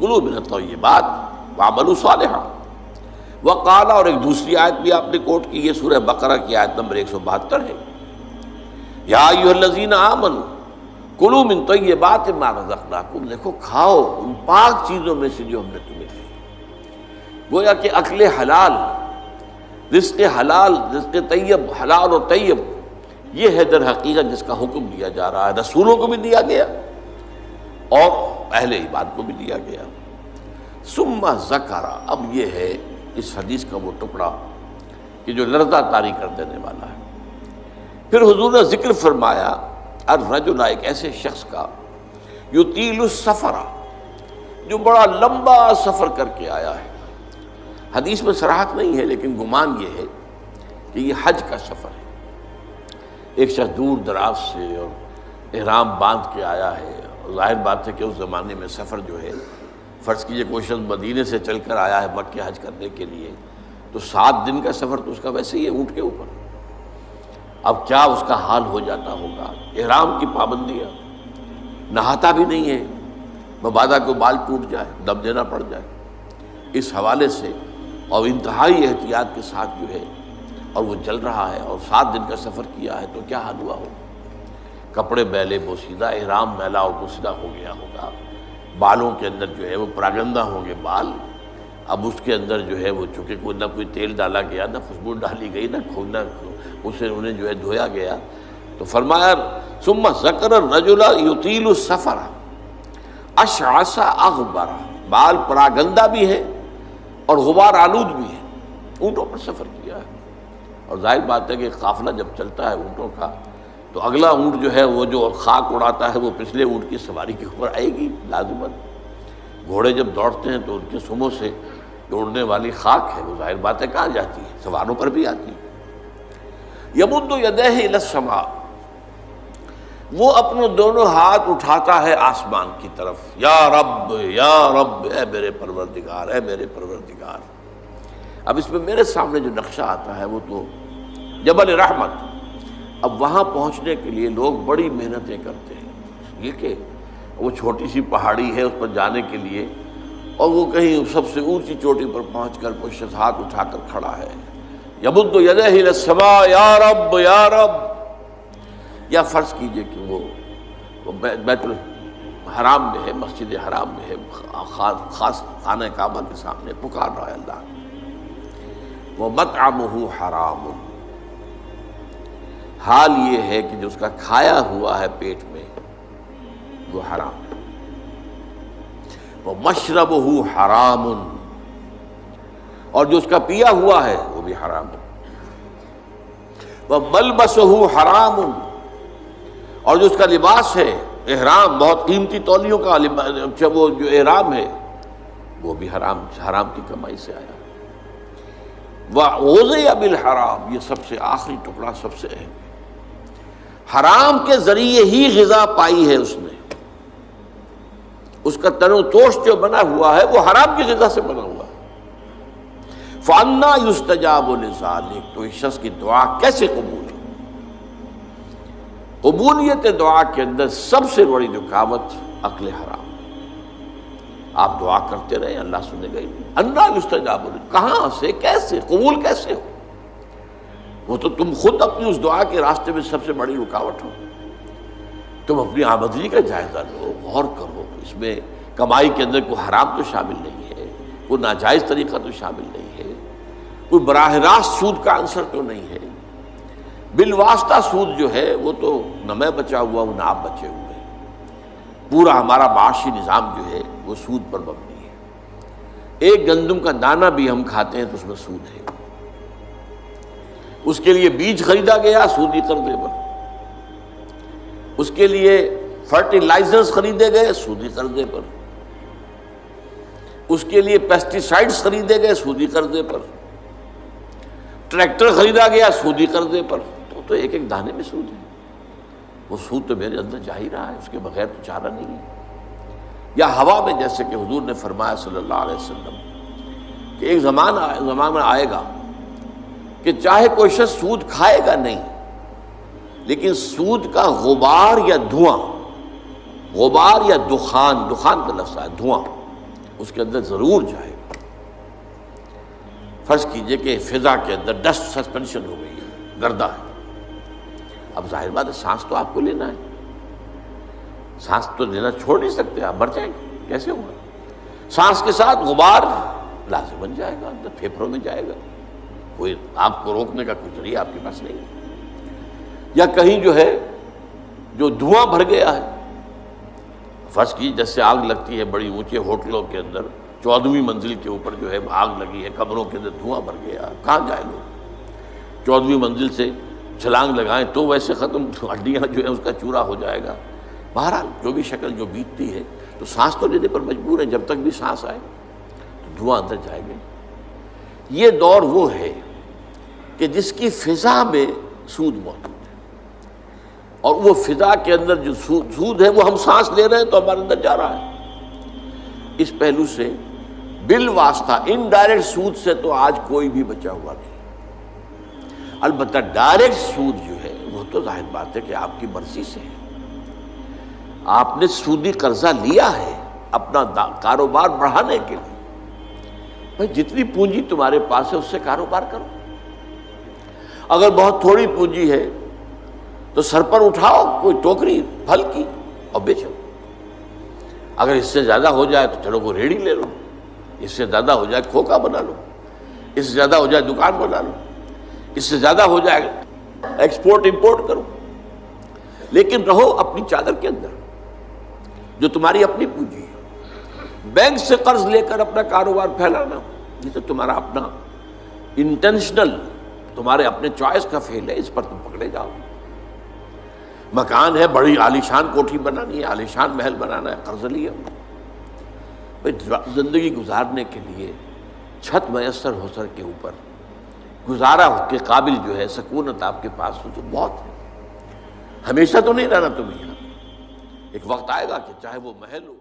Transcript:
کلوا من الطیبات واعملوا صالحا۔ وقال، اور ایک دوسری آیت بھی آپ نے کوٹ کی، یہ سورہ بقرہ کی آیت نمبر 172 ہے، یا ایھا الذین آمنوا کلوا من طیبات ما رزقناکم، دیکھو کھاؤ ان پاک چیزوں میں سے جو ہم نے تمہیں دی۔ گویا کہ اکل حلال، رزق حلال، رزق طیب، حلال اور طیب، یہ ہے در حقیقت جس کا حکم دیا جا رہا ہے، رسولوں کو بھی دیا گیا اور اہل ایمان کو بھی دیا گیا۔ ثم ذکر، اب یہ ہے اس حدیث کا وہ ٹکڑا کہ جو لرزہ طاری کر دینے والا ہے۔ پھر حضور نے ذکر فرمایا الرجل، ایک ایسے شخص کا یطیل السفر، جو بڑا لمبا سفر کر کے آیا ہے۔ حدیث میں صراحت نہیں ہے لیکن گمان یہ ہے کہ یہ حج کا سفر ہے۔ ایک شخص دور دراز سے اور احرام باندھ کے آیا ہے، ظاہر بات ہے کہ اس زمانے میں سفر جو ہے، فرض کیجئے کوئی شخص مدینے سے چل کر آیا ہے مکہ حج کرنے کے لیے، تو 7 دن کا سفر تو اس کا ویسے ہی ہے اونٹ کے اوپر۔ اب کیا اس کا حال ہو جاتا ہوگا، احرام کی پابندیاں، نہاتا بھی نہیں ہے، مبادا کو بال ٹوٹ جائے، دم دینا پڑ جائے، اس حوالے سے اور انتہائی احتیاط کے ساتھ جو ہے، اور وہ چل رہا ہے اور 7 دن کا سفر کیا ہے، تو کیا حال ہوا ہوگا؟ کپڑے میلے بوسیدہ، احرام میلا اور بوسیدہ ہو گیا ہوگا، بالوں کے اندر جو ہے وہ پراگندہ ہوں گے بال، اب اس کے اندر جو ہے وہ چونکہ کوئی نہ کوئی تیل ڈالا گیا، نہ خوشبو ڈالی گئی، نہ اسے انہیں جو ہے دھویا گیا، تو فرمایا ثم ذکر الرجل یطیل السفر اشعث اغبر، بال پراگندہ بھی ہے اور غبار آلود بھی ہے، اونٹوں پر سفر کیا ہے۔ اور ظاہر بات ہے کہ قافلہ جب چلتا ہے اونٹوں کا تو اگلا اونٹ جو ہے وہ جو خاک اڑاتا ہے وہ پچھلے اونٹ کی سواری کے اوپر آئے گی لازماً۔ گھوڑے جب دوڑتے ہیں تو ان کے سموں سے دوڑنے والی خاک ہے وہ ظاہر بات ہے کہاں جاتی ہے، سواروں پر بھی آتی ہے۔ یمد یدیہ الی السماء، وہ اپنے دونوں ہاتھ اٹھاتا ہے آسمان کی طرف، یا رب یا رب، اے میرے پروردگار، اے میرے پروردگار۔ اب اس میں میرے سامنے جو نقشہ آتا ہے وہ تو جبل رحمت، اب وہاں پہنچنے کے لیے لوگ بڑی محنتیں کرتے ہیں، یہ کہ وہ چھوٹی سی پہاڑی ہے اس پر جانے کے لیے، اور وہ کہیں سب سے اونچی چوٹی پر پہنچ کر کوئی شخص ہاتھ اٹھا کر کھڑا ہے، یمد یدیہ الی السماء یا رب یا رب، یا فرض کیجئے کہ وہ بیت الحرام میں ہے، مسجد حرام میں ہے، خاص خانہ کعبہ کے سامنے پکار رہا ہے اللہ، وَمَطْعَمُهُ حَرَامٌ، حال یہ ہے کہ جو اس کا کھایا ہوا ہے پیٹ میں وہ حرام ہے، وَمَشْرَبُهُ حَرَامٌ، اور جو اس کا پیا ہوا ہے وہ بھی حرام ہے، وَمَلْبَسُهُ حَرَامٌ، اور جو اس کا لباس ہے احرام، بہت قیمتی تولیوں کا وہ جو احرام ہے وہ بھی حرام کی کمائی سے آیا۔ وَغُذِيَ بِالْحَرَامِ، یہ سب سے آخری ٹکڑا سب سے اہم ہے، حرام کے ذریعے ہی غذا پائی ہے اس نے، اس کا تن و توش جو بنا ہوا ہے وہ حرام کی غذا سے بنا ہوا ہے۔ فَأَنَّىٰ يُسْتَجَابُ لِذَٰلِكَ، تو اس شخص کی دعا کیسے قبول ہے؟ قبولیت دعا کے اندر سب سے بڑی رکاوٹ اکل حرام، آپ دعا کرتے رہے اللہ سنے گا ہی نہیں۔ اَنَّىٰ يُسْتَجَابُ لِذَٰلِكَ، کہاں سے، کیسے، قبول کیسے ہو؟ وہ تو تم خود اپنی اس دعا کے راستے میں سب سے بڑی رکاوٹ ہو۔ تم اپنی آمدنی کا جائزہ لو، غور کرو، اس میں کمائی کے اندر کوئی حرام تو شامل نہیں ہے، کوئی ناجائز طریقہ تو شامل نہیں ہے، کوئی براہ راست سود کا عنصر تو نہیں ہے، بالواسطہ سود جو ہے وہ تو نہ میں بچا ہوا ہوں نہ آپ بچے ہوئے، پورا ہمارا معاشی نظام جو ہے وہ سود پر مبنی ہے۔ ایک گندم کا دانہ بھی ہم کھاتے ہیں تو اس میں سود ہے، اس کے لیے بیج خریدا گیا سودی قرضے پر، اس کے لیے فرٹیلائزرز خریدے گئے سودی قرضے پر، اس کے لیے پیسٹی سائڈز خریدے گئے سودی قرضے پر، ٹریکٹر خریدا گیا سودی قرضے پر، تو ایک ایک دانے میں سود ہے، وہ سود تو میرے اندر جا ہی رہا ہے، اس کے بغیر تو چارہ نہیں ہے۔ یا ہوا میں، جیسے کہ حضور نے فرمایا صلی اللہ علیہ وسلم کہ ایک زمانہ آئے گا کہ چاہے کوئی شخص سود کھائے گا نہیں، لیکن سود کا غبار یا دھواں، غبار یا دخان کا لفظ ہے دھواں، اس کے اندر ضرور جائے گا۔ فرض کیجئے کہ فضا کے اندر ڈسٹ سسپینشن ہو گئی ہے، گردہ ہے، اب ظاہر بات ہے سانس تو آپ کو لینا ہے، سانس تو لینا چھوڑ نہیں سکتے، آپ مر جائیں گے، کیسے ہوگا؟ سانس کے ساتھ غبار لازم بن جائے گا، اندر پھیپھڑوں میں جائے گا، کوئی آپ کو روکنے کا کوئی ذریعہ آپ کے پاس نہیں ہے۔ یا کہیں جو ہے جو دھواں بھر گیا ہے، فرض کی جیسے آگ لگتی ہے بڑی اونچے ہوٹلوں کے اندر، 14ویں منزل کے اوپر جو ہے آگ لگی ہے، کمروں کے اندر دھواں بھر گیا، کہاں جائیں لوگ؟ 14ویں منزل سے چھلانگ لگائیں تو ویسے ختم، ہڈیاں جو ہے اس کا چورا ہو جائے گا۔ بہرحال جو بھی شکل جو بیتتی ہے، تو سانس تو لینے پر مجبور ہے، جب تک بھی سانس آئے تو دھواں اندر جائے گا۔ یہ دور وہ ہے کہ جس کی فضا میں سود موجود ہے، اور وہ فضا کے اندر جو سود ہے وہ ہم سانس لے رہے ہیں تو ہمارے اندر جا رہا ہے۔ اس پہلو سے بالواسطہ انڈائریکٹ سود سے تو آج کوئی بھی بچا ہوا نہیں، البتہ ڈائریکٹ سود جو ہے وہ تو ظاہر بات ہے کہ آپ کی مرضی سے ہے۔ آپ نے سودی قرضہ لیا ہے اپنا کاروبار بڑھانے کے لیے، بھائی جتنی پونجی تمہارے پاس ہے اس سے کاروبار کرو، اگر بہت تھوڑی پونجی ہے تو سر پر اٹھاؤ کوئی ٹوکری پھل کی اور بیچو، اگر اس سے زیادہ ہو جائے تو چلو وہ ریڑھی لے لو، اس سے زیادہ ہو جائے کھوکا بنا لو، اس سے زیادہ ہو جائے دکان بنا لو، اس سے زیادہ ہو جائے ایکسپورٹ امپورٹ کرو، لیکن رہو اپنی چادر کے اندر جو تمہاری اپنی پونجی ہے۔ بینک سے قرض لے کر اپنا کاروبار پھیلانا یہ تو تمہارا اپنا انٹینشنل، تمہارے اپنے چوائس کا فیل ہے، اس پر تم پکڑے جاؤ۔ مکان ہے، بڑی عالیشان کوٹھی بنانی ہے، عالیشان محل بنانا ہے، قرض لیا۔ زندگی گزارنے کے لیے چھت میسر ہو سر کے اوپر گزارا کے قابل جو ہے سکونت آپ کے پاس ہو تو بہت ہے۔ ہمیشہ تو نہیں رہنا تمہیں یہاں، ایک وقت آئے گا کہ چاہے وہ محل ہو